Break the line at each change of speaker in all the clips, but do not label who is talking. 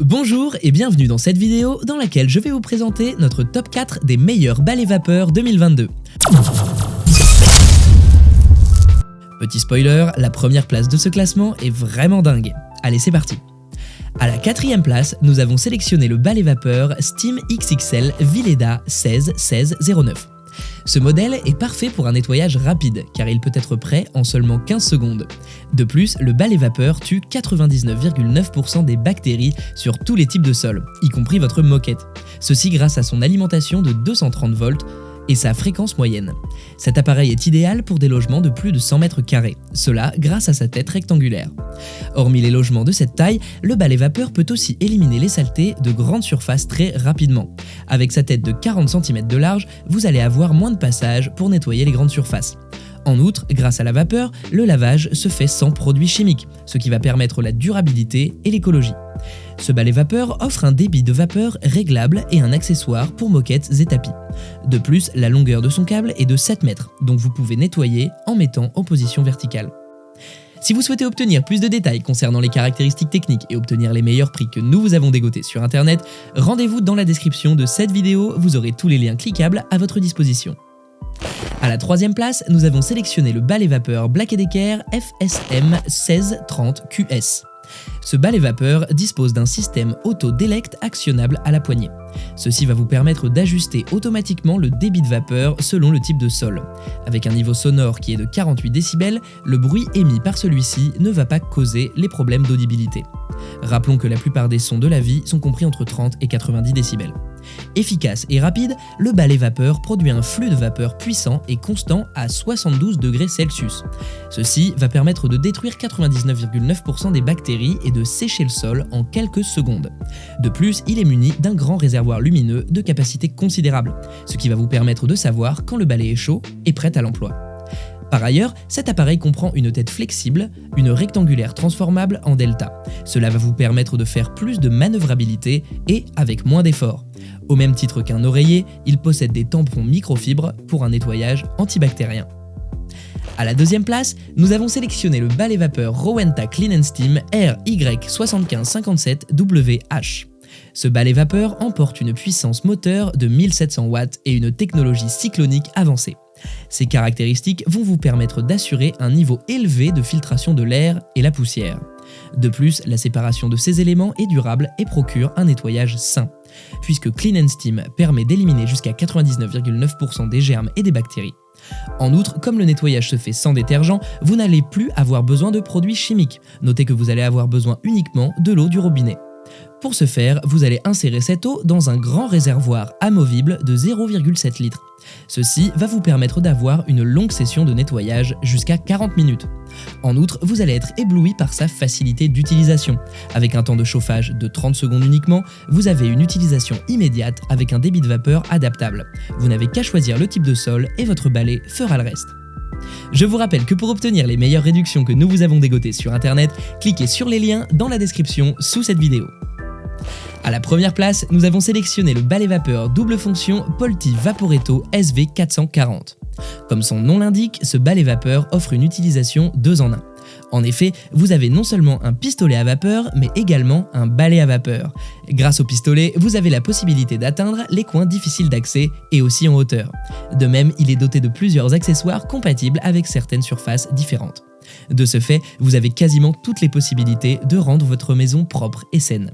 Bonjour et bienvenue dans cette vidéo dans laquelle je vais vous présenter notre top 4 des meilleurs balais vapeur 2022. Petit spoiler, la première place de ce classement est vraiment dingue. Allez, c'est parti. À la quatrième place, nous avons sélectionné le balai vapeur Steam XXL Vileda 161609. Ce modèle est parfait pour un nettoyage rapide car il peut être prêt en seulement 15 secondes. De plus, le balai vapeur tue 99,9% des bactéries sur tous les types de sols, y compris votre moquette. Ceci grâce à son alimentation de 230 volts et sa fréquence moyenne. Cet appareil est idéal pour des logements de plus de 100 mètres carrés, cela grâce à sa tête rectangulaire. Hormis les logements de cette taille, le balai vapeur peut aussi éliminer les saletés de grandes surfaces très rapidement. Avec sa tête de 40 cm de large, vous allez avoir moins de passage pour nettoyer les grandes surfaces. En outre, grâce à la vapeur, le lavage se fait sans produits chimiques, ce qui va permettre la durabilité et l'écologie. Ce balai vapeur offre un débit de vapeur réglable et un accessoire pour moquettes et tapis. De plus, la longueur de son câble est de 7 mètres, donc vous pouvez nettoyer en mettant en position verticale. Si vous souhaitez obtenir plus de détails concernant les caractéristiques techniques et obtenir les meilleurs prix que nous vous avons dégotés sur internet, rendez-vous dans la description de cette vidéo, vous aurez tous les liens cliquables à votre disposition. À la troisième place, nous avons sélectionné le balai vapeur Black & Decker FSM 1630 QS. Ce balai vapeur dispose d'un système auto-délect actionnable à la poignée. Ceci va vous permettre d'ajuster automatiquement le débit de vapeur selon le type de sol. Avec un niveau sonore qui est de 48 décibels, le bruit émis par celui-ci ne va pas causer les problèmes d'audibilité. Rappelons que la plupart des sons de la vie sont compris entre 30 et 90 décibels. Efficace et rapide, le balai vapeur produit un flux de vapeur puissant et constant à 72 degrés Celsius. Ceci va permettre de détruire 99,9% des bactéries et de sécher le sol en quelques secondes. De plus, il est muni d'un grand réservoir lumineux de capacité considérable, ce qui va vous permettre de savoir quand le balai est chaud et prêt à l'emploi. Par ailleurs, cet appareil comprend une tête flexible, une rectangulaire transformable en delta. Cela va vous permettre de faire plus de manœuvrabilité et avec moins d'efforts. Au même titre qu'un oreiller, il possède des tampons microfibres pour un nettoyage antibactérien. À la deuxième place, nous avons sélectionné le balai vapeur Rowenta Clean & Steam RY7557WH. Ce balai vapeur emporte une puissance moteur de 1700 watts et une technologie cyclonique avancée. Ces caractéristiques vont vous permettre d'assurer un niveau élevé de filtration de l'air et la poussière. De plus, la séparation de ces éléments est durable et procure un nettoyage sain, puisque Clean & Steam permet d'éliminer jusqu'à 99,9% des germes et des bactéries. En outre, comme le nettoyage se fait sans détergent, vous n'allez plus avoir besoin de produits chimiques. Notez que vous allez avoir besoin uniquement de l'eau du robinet. Pour ce faire, vous allez insérer cette eau dans un grand réservoir amovible de 0,7 litres. Ceci va vous permettre d'avoir une longue session de nettoyage jusqu'à 40 minutes. En outre, vous allez être ébloui par sa facilité d'utilisation. Avec un temps de chauffage de 30 secondes uniquement, vous avez une utilisation immédiate avec un débit de vapeur adaptable. Vous n'avez qu'à choisir le type de sol et votre balai fera le reste. Je vous rappelle que pour obtenir les meilleures réductions que nous vous avons dégotées sur internet, cliquez sur les liens dans la description sous cette vidéo. À la première place, nous avons sélectionné le balai vapeur double fonction Polti Vaporetto SV440. Comme son nom l'indique, ce balai vapeur offre une utilisation 2 en 1. En effet, vous avez non seulement un pistolet à vapeur, mais également un balai à vapeur. Grâce au pistolet, vous avez la possibilité d'atteindre les coins difficiles d'accès et aussi en hauteur. De même, il est doté de plusieurs accessoires compatibles avec certaines surfaces différentes. De ce fait, vous avez quasiment toutes les possibilités de rendre votre maison propre et saine.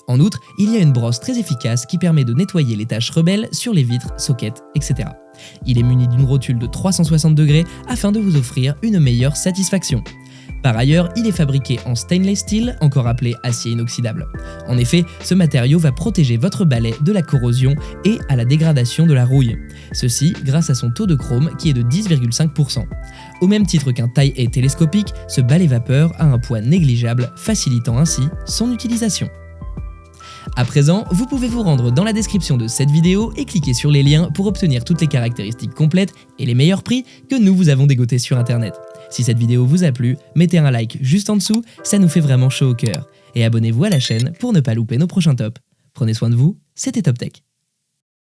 En outre, il y a une brosse très efficace qui permet de nettoyer les taches rebelles sur les vitres, sockets, etc. Il est muni d'une rotule de 360 degrés afin de vous offrir une meilleure satisfaction. Par ailleurs, il est fabriqué en stainless steel, encore appelé acier inoxydable. En effet, ce matériau va protéger votre balai de la corrosion et à la dégradation de la rouille. Ceci grâce à son taux de chrome qui est de 10,5%. Au même titre qu'un taille-haie télescopique, ce balai vapeur a un poids négligeable, facilitant ainsi son utilisation. À présent, vous pouvez vous rendre dans la description de cette vidéo et cliquer sur les liens pour obtenir toutes les caractéristiques complètes et les meilleurs prix que nous vous avons dégotés sur internet. Si cette vidéo vous a plu, mettez un like juste en dessous, ça nous fait vraiment chaud au cœur. Et abonnez-vous à la chaîne pour ne pas louper nos prochains tops. Prenez soin de vous, c'était Top Tech.